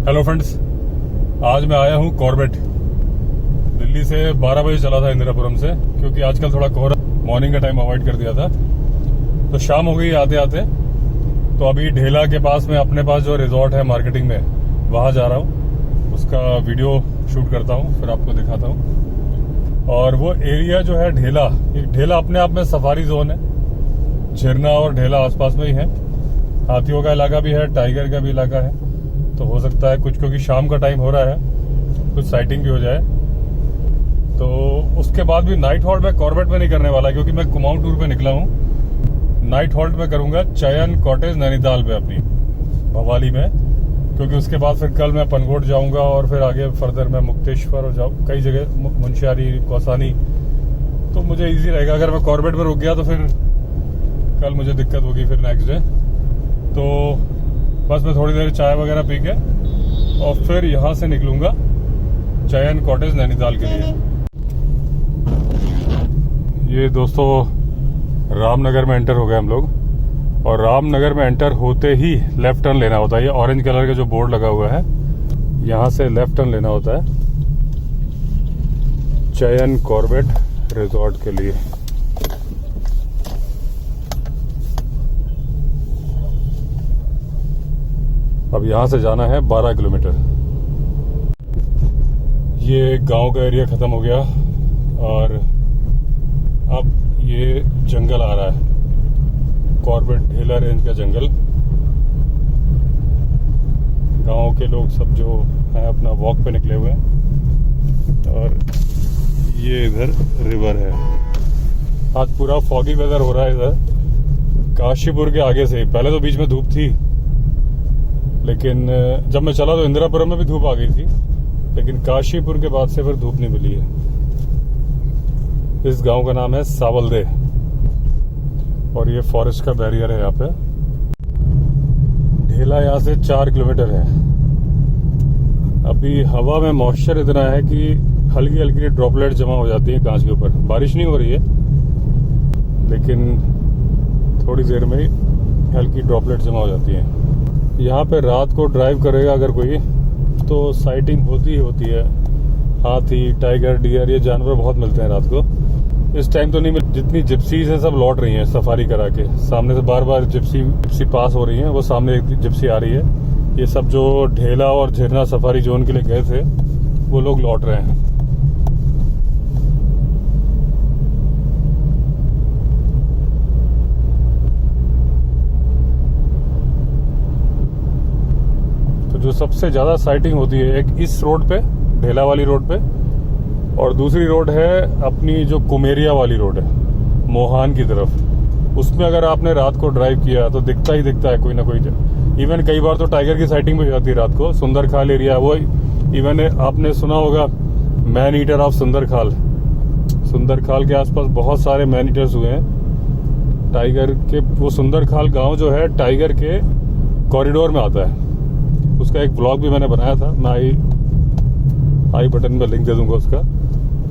Hello friends, आज मैं आया हूँ कॉर्बेट। दिल्ली से 12 बजे चला था इंदिरापुरम से, क्योंकि आजकल थोड़ा कोहरा, मॉर्निंग का टाइम अवॉइड कर दिया था, तो शाम हो गई आते आते। तो अभी ढेला के पास में अपने पास जो रिजॉर्ट है मार्केटिंग में, वहाँ जा रहा हूँ। उसका वीडियो शूट करता हूँ, फिर आपको दिखाता हूँ। और वो एरिया जो है ढेला, ढेला अपने आप में सफारी जोन है। झिरना और ढेला आसपास में ही है। हाथियों का इलाका भी है, टाइगर का भी इलाका है। तो हो सकता है कुछ, क्योंकि शाम का टाइम हो रहा है, कुछ साइटिंग भी हो जाए। तो उसके बाद भी नाइट हॉल्ट मैं कॉर्बेट में नहीं करने वाला, क्योंकि मैं कुमाऊं टूर पे निकला हूँ। नाइट हॉल्ट में करूंगा चयन कॉटेज नैनीताल पे, अपनी भवाली में। क्योंकि उसके बाद फिर कल मैं पनगोट जाऊंगा और फिर आगे फर्दर मैं मुक्तेश्वर जाऊँ, कई जगह, मुंशियारी, कौसानी। तो मुझे ईजी रहेगा। अगर मैं कॉर्बेट में रुक गया तो फिर कल मुझे दिक्कत होगी फिर नेक्स्ट डे। तो बस मैं थोड़ी देर चाय वगैरह पी के और फिर यहाँ से निकलूंगा चयन कॉटेज नैनीताल के लिए। ये दोस्तों रामनगर में एंटर हो गए हम लोग, और रामनगर में एंटर होते ही लेफ्ट टर्न लेना होता है। ये ऑरेंज कलर का जो बोर्ड लगा हुआ है, यहाँ से लेफ्ट टर्न लेना होता है चयन कॉर्बेट रिजॉर्ट के लिए। अब यहाँ से जाना है 12 किलोमीटर। ये गांव का एरिया खत्म हो गया और अब ये जंगल आ रहा है, कॉर्बेट ढेला रेंज का जंगल। गांव के लोग सब जो है अपना वॉक पे निकले हुए हैं, और ये इधर रिवर है। आज पूरा फॉगी वेदर हो रहा है इधर काशीपुर के आगे से। पहले तो बीच में धूप थी, लेकिन जब मैं चला तो इंदिरापुरम में भी धूप आ गई थी, लेकिन काशीपुर के बाद से फिर धूप नहीं मिली है। इस गांव का नाम है सावलदे, और ये फॉरेस्ट का बैरियर है यहाँ पे। ढेला यहाँ से 4 किलोमीटर है। अभी हवा में मॉइस्चर इतना है कि हल्की हल्की ड्रॉपलेट जमा हो जाती है कांच के ऊपर। बारिश नहीं हो रही है, लेकिन थोड़ी देर में ही हल्की ड्रॉपलेट जमा हो जाती है। यहाँ पे रात को ड्राइव करेगा अगर कोई, तो साइटिंग होती ही होती है। हाथी, टाइगर, डियर, ये जानवर बहुत मिलते हैं रात को। इस टाइम तो नहीं मिल, जितनी जिप्सीज हैं सब लौट रही हैं सफारी करा के। सामने से बार बार जिप्सी पास हो रही हैं। वो सामने एक जिप्सी आ रही है। ये सब जो ढेला और झिरना सफारी जोन के लिए गए थे, वो लोग लौट रहे हैं। जो सबसे ज्यादा साइटिंग होती है, एक इस रोड पे, ढेला वाली रोड पे, और दूसरी रोड है अपनी जो कुमेरिया वाली रोड है, मोहान की तरफ। उसमें अगर आपने रात को ड्राइव किया तो दिखता ही दिखता है कोई ना कोई। इवन कई बार तो टाइगर की साइटिंग भी हो जाती है रात को। सुंदरखाल एरिया, वो इवन आपने सुना होगा man eater of Sundarkhal. Sundarkhal के आसपास बहुत सारे मैन ईटर्स हुए हैं टाइगर के। वो सुंदरखाल गाँव जो है टाइगर के कॉरिडोर में आता है। उसका एक ब्लॉग भी मैंने बनाया था, मैं आई बटन में लिंक दे दूंगा उसका।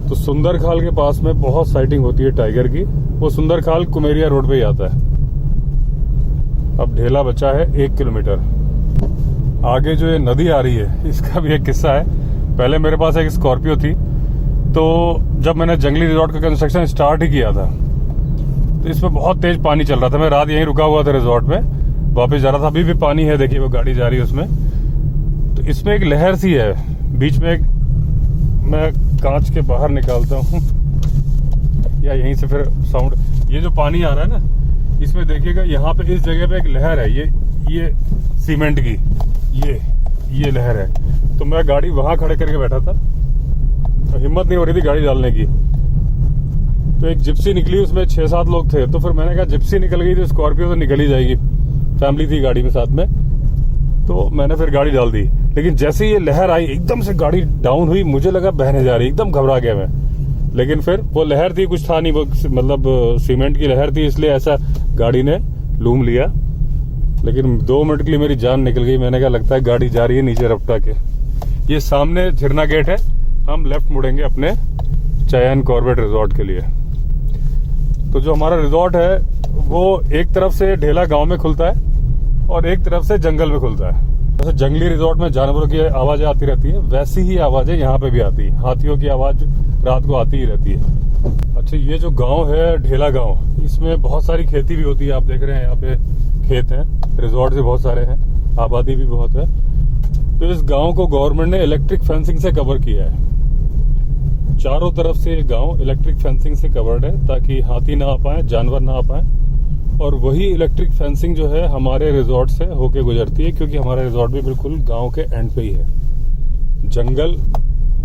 तो सुंदरखाल के पास में बहुत साइटिंग होती है टाइगर की। वो सुंदरखाल कुमेरिया रोड पे ही आता है। अब ढेला बचा है 1 किलोमीटर। आगे जो ये नदी आ रही है, इसका भी एक किस्सा है। पहले मेरे पास एक स्कॉर्पियो थी, तो जब मैंने जंगली रिजॉर्ट का कंस्ट्रक्शन स्टार्ट ही किया था, तो इसमें बहुत तेज पानी चल रहा था। मैं रात यहीं रुका हुआ था रिजॉर्ट में, वापस जा रहा था। अभी भी पानी है, देखिए वो गाड़ी जा रही है उसमें। तो इसमें एक लहर सी है बीच में। एक मैं कांच के बाहर निकालता हूँ, या यहीं से फिर साउंड। ये जो पानी आ रहा है ना, इसमें देखिएगा यहाँ पे इस जगह पे एक लहर है। ये सीमेंट की ये लहर है। तो मैं गाड़ी वहां खड़े करके बैठा था, तो हिम्मत नहीं हो रही थी गाड़ी डालने की। तो एक जिप्सी निकली, उसमें 6-7 लोग थे। तो फिर मैंने कहा जिप्सी निकल गई तो स्कॉर्पियो तो निकल ही जाएगी। फैमिली थी गाड़ी में साथ में, तो मैंने फिर गाड़ी डाल दी। लेकिन जैसे ये लहर आई, एकदम से गाड़ी डाउन हुई। मुझे लगा बहने जा रही, एकदम घबरा गया मैं। लेकिन फिर वो लहर थी, कुछ था नहीं, वो मतलब सीमेंट की लहर थी, इसलिए ऐसा गाड़ी ने लूम लिया। लेकिन 2 मिनट के लिए मेरी जान निकल गई। मैंने कहा लगता है गाड़ी जा रही है नीचे रपटा के। ये सामने झिरना गेट है, हम लेफ्ट मुड़ेंगे अपने चयन कॉर्बेट रिजॉर्ट के लिए। तो जो हमारा रिजॉर्ट है वो एक तरफ से ढेला गांव में खुलता है और एक तरफ से जंगल में खुलता है। जैसे जंगली रिजॉर्ट में जानवरों की आवाजें आती रहती है, वैसी ही आवाजें यहाँ पे भी आती है। हाथियों की आवाज रात को आती ही रहती है। अच्छा, ये जो गांव है ढेला गांव, इसमें बहुत सारी खेती भी होती है। आप देख रहे हैं यहाँ पे खेत हैं, रिजॉर्ट भी बहुत सारे हैं, आबादी भी बहुत है। तो इस गांव को गवर्नमेंट ने इलेक्ट्रिक फेंसिंग से कवर किया है। चारों तरफ से ये गांव इलेक्ट्रिक फेंसिंग से कवर्ड है, ताकि हाथी ना आ पाए, जानवर ना आ पाए। और वही इलेक्ट्रिक फेंसिंग जो है हमारे रिजॉर्ट से होके गुजरती है, क्योंकि हमारा रिजॉर्ट भी बिल्कुल गांव के एंड पे ही है। जंगल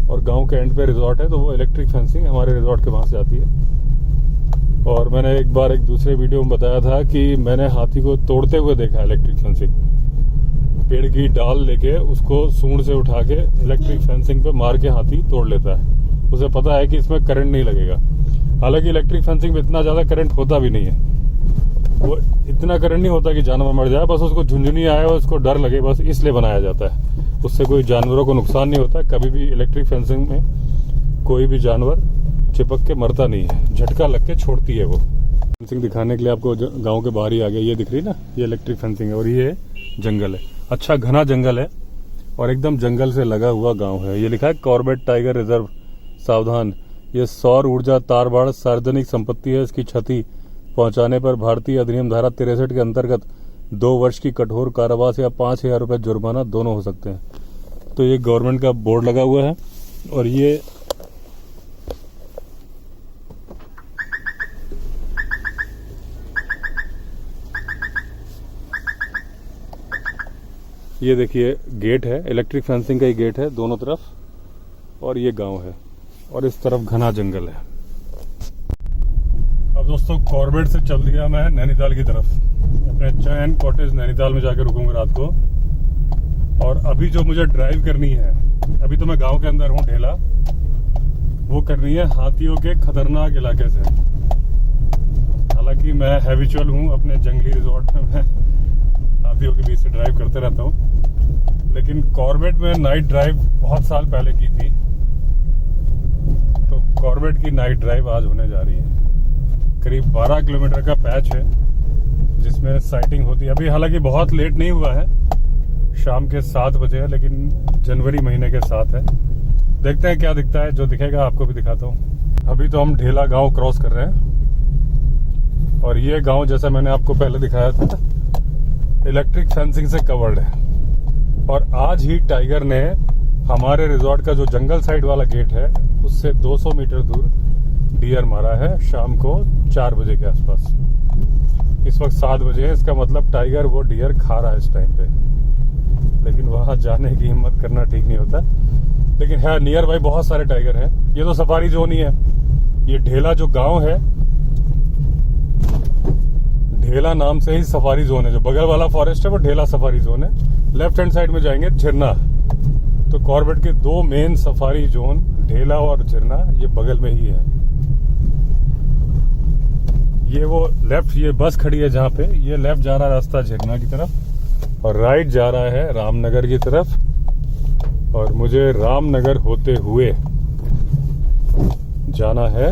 और गांव के एंड पे रिजॉर्ट है, तो वो इलेक्ट्रिक फेंसिंग हमारे रिजॉर्ट के वहां से आती है। और मैंने एक बार एक दूसरे वीडियो में बताया था कि मैंने हाथी को तोड़ते हुए देखा इलेक्ट्रिक फेंसिंग। पेड़ की डाल लेके उसको सूंड से उठा के इलेक्ट्रिक फेंसिंग पे मार के हाथी तोड़ लेता है। उसे पता है कि इसमें करंट नहीं लगेगा। हालांकि इलेक्ट्रिक फेंसिंग में इतना ज्यादा करंट होता भी नहीं है, वो इतना करंट नहीं होता कि जानवर मर जाए, बस उसको झुंझुनी आए और उसको डर लगे, बस इसलिए बनाया जाता है। उससे कोई जानवरों को नुकसान नहीं होता। कभी भी इलेक्ट्रिक फेंसिंग में कोई भी जानवर चिपक के मरता नहीं है, झटका लग के छोड़ती है वो। फेंसिंग दिखाने के लिए आपको गांव के बाहर ही आ गया, ये दिख रही ना, ये इलेक्ट्रिक फेंसिंग है। और ये जंगल है, अच्छा घना जंगल है और एकदम जंगल से लगा हुआ गांव है। ये लिखा है कॉर्बेट टाइगर रिजर्व, सावधान, ये सौर ऊर्जा तारबाड़ सार्वजनिक संपत्ति है। इसकी क्षति पहुंचाने पर भारतीय अधिनियम धारा 63 के अंतर्गत 2 वर्ष की कठोर कारावास या 5,000 रुपए जुर्माना दोनों हो सकते हैं। तो ये गवर्नमेंट का बोर्ड लगा हुआ है। और ये देखिए गेट है, इलेक्ट्रिक फेंसिंग का ही गेट है दोनों तरफ। और ये गांव है और इस तरफ घना जंगल है। अब दोस्तों कॉर्बेट से चल दिया मैं नैनीताल की तरफ, अपने चैन कॉटेज नैनीताल में जाकर रुकूंगा रात को। और अभी जो मुझे ड्राइव करनी है, अभी तो मैं गांव के अंदर हूँ ढेला, वो करनी है हाथियों के खतरनाक इलाके से। हालांकि मैं हैबिचुअल हूँ, अपने जंगली रिजॉर्ट में मैं हाथियों के बीच से ड्राइव करते रहता हूँ, लेकिन कॉर्बेट में नाइट ड्राइव बहुत साल पहले की थी। तो कॉर्बेट की नाइट ड्राइव आज होने जा रही है। करीब 12 किलोमीटर का पैच है जिसमें साइटिंग होती है। अभी हालांकि बहुत लेट नहीं हुआ है, शाम के 7 बजे है, लेकिन जनवरी महीने के 7 है। देखते हैं क्या दिखता है, जो दिखेगा आपको भी दिखाता हूँ। अभी तो हम ढेला गांव क्रॉस कर रहे हैं और ये गांव जैसा मैंने आपको पहले दिखाया था इलेक्ट्रिक फेंसिंग से कवर्ड है। और आज ही टाइगर ने हमारे रिजॉर्ट का जो जंगल साइड वाला गेट है उससे 200 मीटर दूर डियर मारा है शाम को 4 बजे के आसपास। इस वक्त 7 बजे है, इसका मतलब टाइगर वो डियर खा रहा है इस टाइम पे। लेकिन वहां जाने की हिम्मत करना ठीक नहीं होता। लेकिन है नियर बाई बहुत सारे टाइगर हैं। ये तो सफारी जोन ही है। ये ढेला जो गांव है, ढेला नाम से ही सफारी जोन है। जो बगल वाला फॉरेस्ट है वो ढेला सफारी जोन है। लेफ्ट हैंड साइड में जाएंगे झिरना। तो कॉर्बेट के 2 मेन सफारी जोन, ढेला और झिरना, ये बगल में ही है। ये वो लेफ्ट, ये बस खड़ी है जहाँ पे, ये लेफ्ट जा रहा है रास्ता झिरना की तरफ और राइट जा रहा है रामनगर की तरफ। और मुझे रामनगर होते हुए जाना है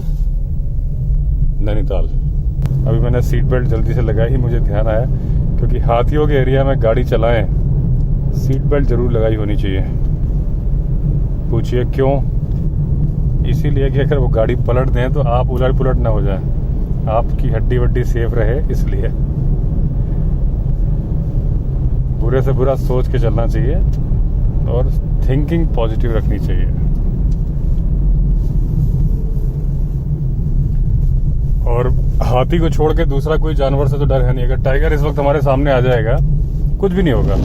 नैनीताल। अभी मैंने सीट बेल्ट जल्दी से लगाई ही, मुझे ध्यान आया, क्योंकि हाथियों के एरिया में गाड़ी चलाएं सीट बेल्ट जरूर लगाई होनी चाहिए। पूछिए क्यों? इसीलिए कि अगर वो गाड़ी पलट दें तो आप उलट पुलट ना हो जाए, आपकी हड्डी वड्डी सेफ रहे, इसलिए बुरे से बुरा सोच के चलना चाहिए और थिंकिंग पॉजिटिव रखनी चाहिए। और हाथी को छोड़ के दूसरा कोई जानवर से तो डर है नहीं। अगर टाइगर इस वक्त हमारे सामने आ जाएगा कुछ भी नहीं होगा,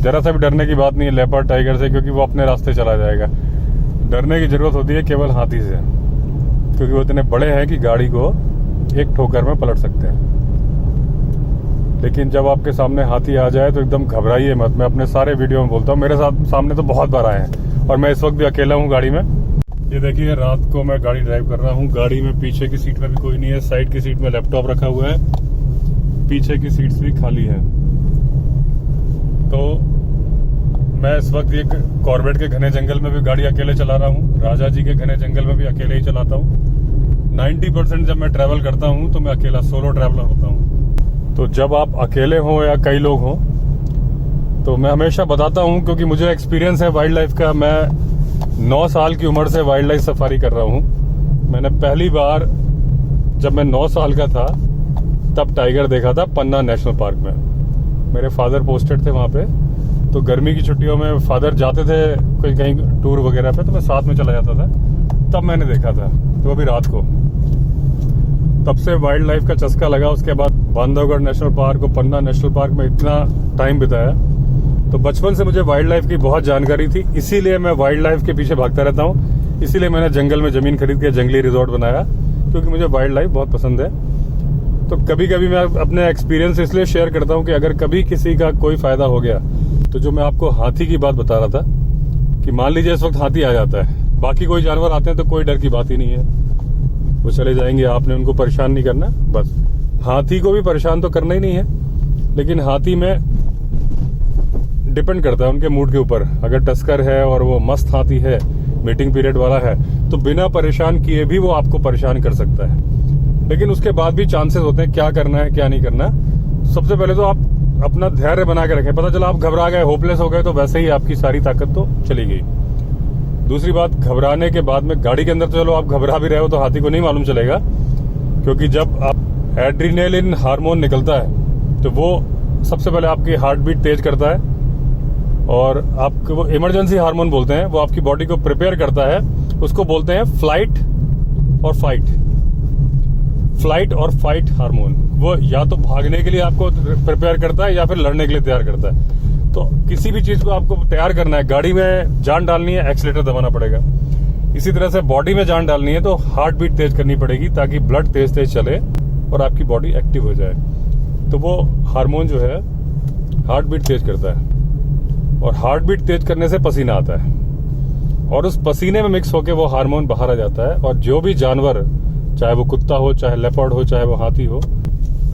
जरा सा भी डरने की बात नहीं है लेपर्ड टाइगर से, क्योंकि वो अपने रास्ते चला जाएगा। डरने की जरूरत होती है केवल हाथी से, क्योंकि वो इतने बड़े हैं कि गाड़ी को एक ठोकर में पलट सकते हैं। लेकिन जब आपके सामने हाथी आ जाए तो एकदम घबराइए मत। मैं अपने सारे वीडियो में बोलता हूँ, मेरे साथ सामने तो बहुत बार आए हैं और मैं इस वक्त भी अकेला हूँ गाड़ी में। ये देखिए रात को मैं गाड़ी ड्राइव कर रहा हूँ, गाड़ी में पीछे की सीट में भी कोई नहीं है, साइड की सीट में लैपटॉप रखा हुआ है, पीछे की सीट्स भी खाली है। तो मैं इस वक्त एक कॉर्बेट के घने जंगल में भी गाड़ी अकेले चला रहा हूँ, राजा जी के घने जंगल में भी अकेले ही चलाता हूँ। 90% जब मैं ट्रैवल करता हूँ तो मैं अकेला सोलो ट्रैवलर होता हूँ। तो जब आप अकेले हों या कई लोग हों तो मैं हमेशा बताता हूँ क्योंकि मुझे एक्सपीरियंस है वाइल्ड लाइफ का। मैं 9 साल की उम्र से वाइल्ड लाइफ सफारी कर रहा हूँ। मैंने पहली बार जब मैं 9 साल का था तब टाइगर देखा था पन्ना नेशनल पार्क में। मेरे फादर पोस्टेड थे वहाँ पे, तो गर्मी की छुट्टियों में फादर जाते थे कोई कहीं टूर वगैरह पे, तो मैं साथ में चला जाता था। तब मैंने देखा था, तो वो भी रात को। तब से वाइल्ड लाइफ का चस्का लगा। उसके बाद बांधवगढ़ नेशनल पार्क और पन्ना नेशनल पार्क में इतना टाइम बिताया, तो बचपन से मुझे वाइल्ड लाइफ की बहुत जानकारी थी। इसीलिए मैं वाइल्ड लाइफ के पीछे भागता रहता हूँ। इसीलिए मैंने जंगल में जमीन खरीद के जंगली रिजॉर्ट बनाया, क्योंकि मुझे वाइल्ड लाइफ बहुत पसंद है। तो कभी कभी मैं अपने एक्सपीरियंस इसलिए शेयर करता हूँ कि अगर कभी किसी का कोई फायदा हो गया, तो जो मैं आपको हाथी की बात बता रहा था कि मान लीजिए इस वक्त हाथी आ जाता है, बाकी कोई जानवर आते हैं तो कोई डर की बात ही नहीं है, वो चले जाएंगे, आपने उनको परेशान नहीं करना। बस हाथी को भी परेशान तो करना ही नहीं है, लेकिन हाथी में डिपेंड करता है उनके मूड के ऊपर। अगर टस्कर है और वो मस्त हाथी है, मीटिंग पीरियड वाला है, तो बिना परेशान किए भी वो आपको परेशान कर सकता है। लेकिन उसके बाद भी चांसेस होते हैं क्या करना है क्या नहीं करना। सबसे पहले तो आप अपना धैर्य बना के रखें। पता चला आप घबरा गए, होपलेस हो गए, तो वैसे ही आपकी सारी ताकत तो चली गई। दूसरी बात, घबराने के बाद में गाड़ी के अंदर तो चलो आप घबरा भी रहे हो तो हाथी को नहीं मालूम चलेगा, क्योंकि जब आप एड्रेनलिन हार्मोन निकलता है तो वो सबसे पहले आपकी हार्ट बीट तेज करता है, और आपको वो इमरजेंसी हार्मोन बोलते हैं, वो आपकी बॉडी को प्रिपेयर करता है। उसको बोलते हैं फ्लाइट और फाइट हार्मोन। वो या तो भागने के लिए आपको प्रिपेयर करता है या फिर लड़ने के लिए तैयार करता है। तो किसी भी चीज को आपको तैयार करना है, गाड़ी में जान डालनी है, एक्सीलेटर दबाना पड़ेगा। इसी तरह से बॉडी में जान डालनी है तो हार्ट बीट तेज करनी पड़ेगी, ताकि ब्लड तेज तेज चले और आपकी बॉडी एक्टिव हो जाए। तो वो हार्मोन जो है हार्ट बीट तेज करता है, और हार्ट बीट तेज करने से पसीना आता है, और उस पसीने में मिक्स होकर वो हार्मोन बाहर आ जाता है। और जो भी जानवर, चाहे वो कुत्ता हो, चाहे लेपर्ड हो, चाहे वो हाथी हो।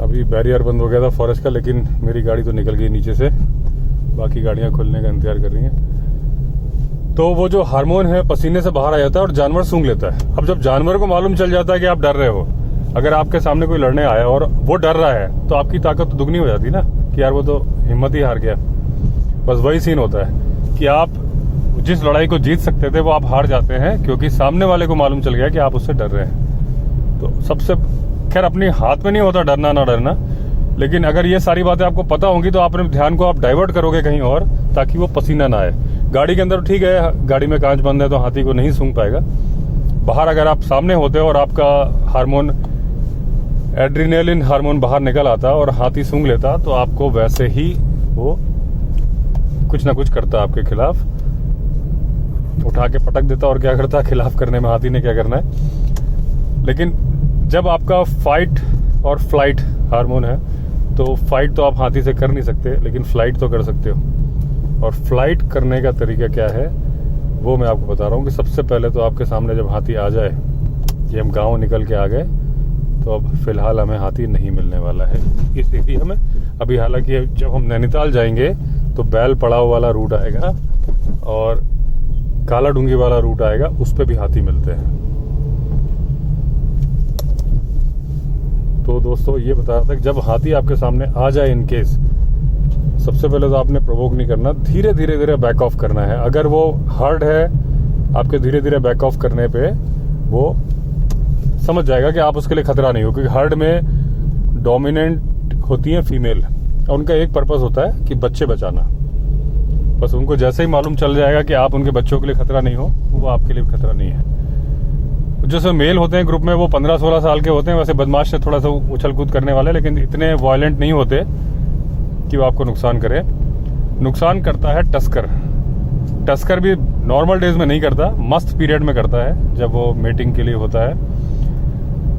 अभी बैरियर बंद हो गया था फॉरेस्ट का, लेकिन मेरी गाड़ी तो निकल गई नीचे से, बाकी गाड़ियां खुलने का इंतजार कर रही हैं। तो वो जो हार्मोन है पसीने से बाहर आ जाता है और जानवर सूंघ लेता है। अब जब जानवर को मालूम चल जाता है कि आप डर रहे हो, अगर आपके सामने कोई लड़ने आया और वो डर रहा है, तो आपकी ताकत तो दुगनी हो जाती ना, कि यार वो तो हिम्मत ही हार गया। बस वही सीन होता है कि आप जिस लड़ाई को जीत सकते थे वो आप हार जाते हैं, क्योंकि सामने वाले को मालूम चल गया कि आप उससे डर रहे हैं। तो सबसे खैर अपने हाथ में नहीं होता डरना ना डरना, लेकिन अगर ये सारी बातें आपको पता होंगी तो अपने ध्यान को आप डाइवर्ट करोगे कहीं और, ताकि वो पसीना ना आए। गाड़ी के अंदर ठीक है, गाड़ी में कांच बंद है तो हाथी को नहीं सूंघ पाएगा। बाहर अगर आप सामने होते हो और आपका हार्मोन एड्रेनलिन हार्मोन बाहर निकल आता और हाथी सूंघ लेता, तो आपको वैसे ही वो कुछ ना कुछ करता आपके खिलाफ, उठा के पटक देता और क्या करता। खिलाफ करने में हाथी ने क्या करना है। लेकिन जब आपका फाइट और फ्लाइट हार्मोन है, तो फाइट तो आप हाथी से कर नहीं सकते, लेकिन फ्लाइट तो कर सकते हो। और फ्लाइट करने का तरीका क्या है वो मैं आपको बता रहा हूँ कि सबसे पहले तो आपके सामने जब हाथी आ जाए, कि हम गांव निकल के आ गए, तो अब फिलहाल हमें हाथी नहीं मिलने वाला है इस एरिया में अभी। हालांकि जब हम नैनीताल जाएंगे तो बैल पड़ाव वाला रूट आएगा और काला डूंगी वाला रूट आएगा, उस पर भी हाथी मिलते हैं। तो दोस्तों ये बता रहा था कि जब हाथी आपके सामने आ जाए इन केस, सबसे पहले तो आपने प्रोवोक नहीं करना, धीरे धीरे बैक ऑफ करना है। अगर वो हर्ड है, आपके धीरे धीरे बैक ऑफ करने पे वो समझ जाएगा कि आप उसके लिए खतरा नहीं हो, क्योंकि हर्ड में डोमिनेंट होती है फीमेल, और उनका एक पर्पस होता है कि बच्चे बचाना। बस उनको जैसे ही मालूम चल जाएगा कि आप उनके बच्चों के लिए खतरा नहीं हो, वो आपके लिए खतरा नहीं है। जो मेल होते हैं ग्रुप में वो 15-16 साल के होते हैं, वैसे बदमाश से थोड़ा सा उछल कूद करने वाले, लेकिन इतने वायलेंट नहीं होते कि वो आपको नुकसान करे। नुकसान करता है टस्कर। टस्कर भी नॉर्मल डेज में नहीं करता, मस्त पीरियड में करता है, जब वो मीटिंग के लिए होता है।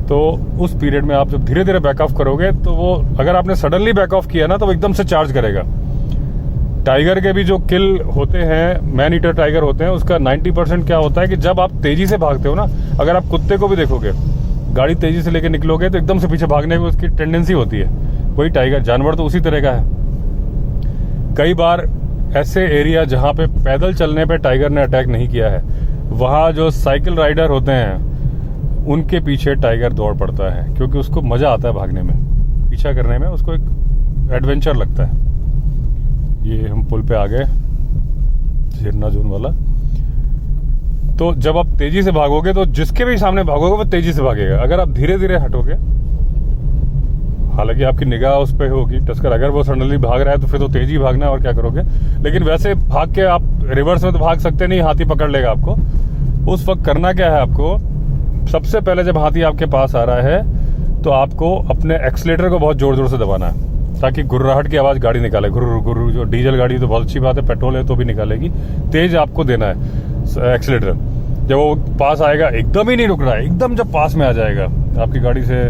तो उस पीरियड में आप जब धीरे धीरे बैक ऑफ करोगे, तो वो अगर आपने सडनली बैक ऑफ किया ना, तो वो एकदम से चार्ज करेगा। टाइगर के भी जो किल होते हैं, मैन ईटर टाइगर होते हैं, उसका 90% क्या होता है कि जब आप तेजी से भागते हो ना, अगर आप कुत्ते को भी देखोगे, गाड़ी तेजी से लेके निकलोगे तो एकदम से पीछे भागने की उसकी टेंडेंसी होती है। वही टाइगर जानवर तो उसी तरह का है। कई बार ऐसे एरिया जहां पे पैदल चलने पे टाइगर ने अटैक नहीं किया है, वहां जो साइकिल राइडर होते हैं उनके पीछे टाइगर दौड़ पड़ता है, क्योंकि उसको मजा आता है भागने में, पीछा करने में, उसको एक एडवेंचर लगता है। ये हम पुल पे आ गए, झिरना जोन वाला। तो जब आप तेजी से भागोगे तो जिसके भी सामने भागोगे वो तेजी से भागेगा। अगर आप धीरे धीरे हटोगे, हालांकि आपकी निगाह उस पर होगी टस्कर, अगर वो सडनली भाग रहा है तो फिर तो तेजी भागना है और क्या करोगे। लेकिन वैसे भाग के आप रिवर्स में तो भाग सकते नहीं, हाथी पकड़ लेगा आपको। उस वक्त करना क्या है आपको, सबसे पहले जब हाथी आपके पास आ रहा है तो आपको अपने एक्सीलेटर को बहुत जोर जोर से दबाना है, ताकि गुर्राहट की आवाज गाड़ी निकाले। गुर्र गुर्र, जो डीजल गाड़ी तो बहुत अच्छी बात है, पेट्रोल है तो भी निकालेगी। तेज आपको देना है एक्सीलेटर। जब वो पास आएगा, एकदम ही नहीं रुकना है, एकदम जब पास में आ जाएगा, आपकी गाड़ी से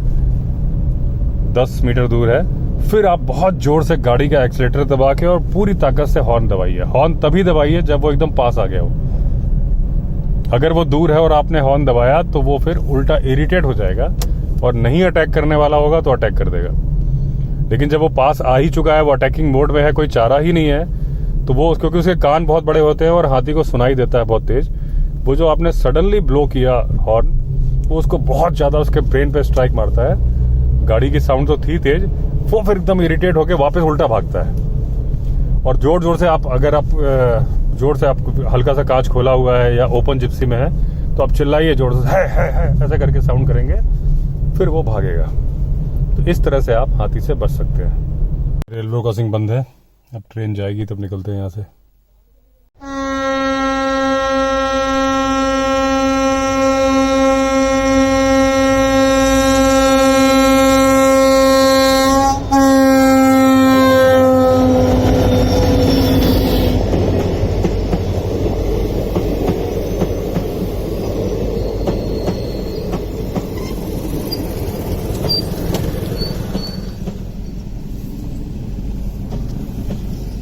10 मीटर दूर है, फिर आप बहुत जोर से गाड़ी का एक्सीलेटर दबा के और पूरी ताकत से हॉर्न दबाइए। हॉर्न तभी दबाइए जब वो एकदम पास आ गया हो। अगर वो दूर है और आपने हॉर्न दबाया तो वो फिर उल्टा इरिटेट हो जाएगा और नहीं अटैक करने वाला होगा तो अटैक कर देगा। लेकिन जब वो पास आ ही चुका है, वो अटैकिंग मोड में है, कोई चारा ही नहीं है, तो वो क्योंकि उसके कान बहुत बड़े होते हैं और हाथी को सुनाई देता है बहुत तेज, वो जो आपने सडनली ब्लो किया हॉर्न, वो उसको बहुत ज्यादा उसके ब्रेन पे स्ट्राइक मारता है। गाड़ी की साउंड तो थी तेज, वो फिर एकदम इरिटेट होकर वापस उल्टा भागता है। और जोर जोर से आप, अगर आप जोर से आप हल्का सा कांच खोला हुआ है या ओपन जिप्सी में है तो आप चिल्लाइए जोर से, है ऐसा करके साउंड करेंगे, फिर वो भागेगा। तो इस तरह से आप हाथी से बच सकते हैं। रेलवे क्रॉसिंग बंद है, अब ट्रेन जाएगी तब निकलते हैं यहाँ से।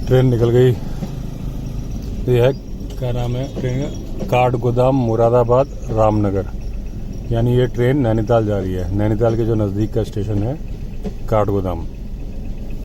ट्रेन निकल गई। ये है, क्या नाम है ट्रेन का, काठगोदाम मुरादाबाद रामनगर। यानी ये ट्रेन नैनीताल जा रही है। नैनीताल के जो नज़दीक का स्टेशन है काठगोदाम।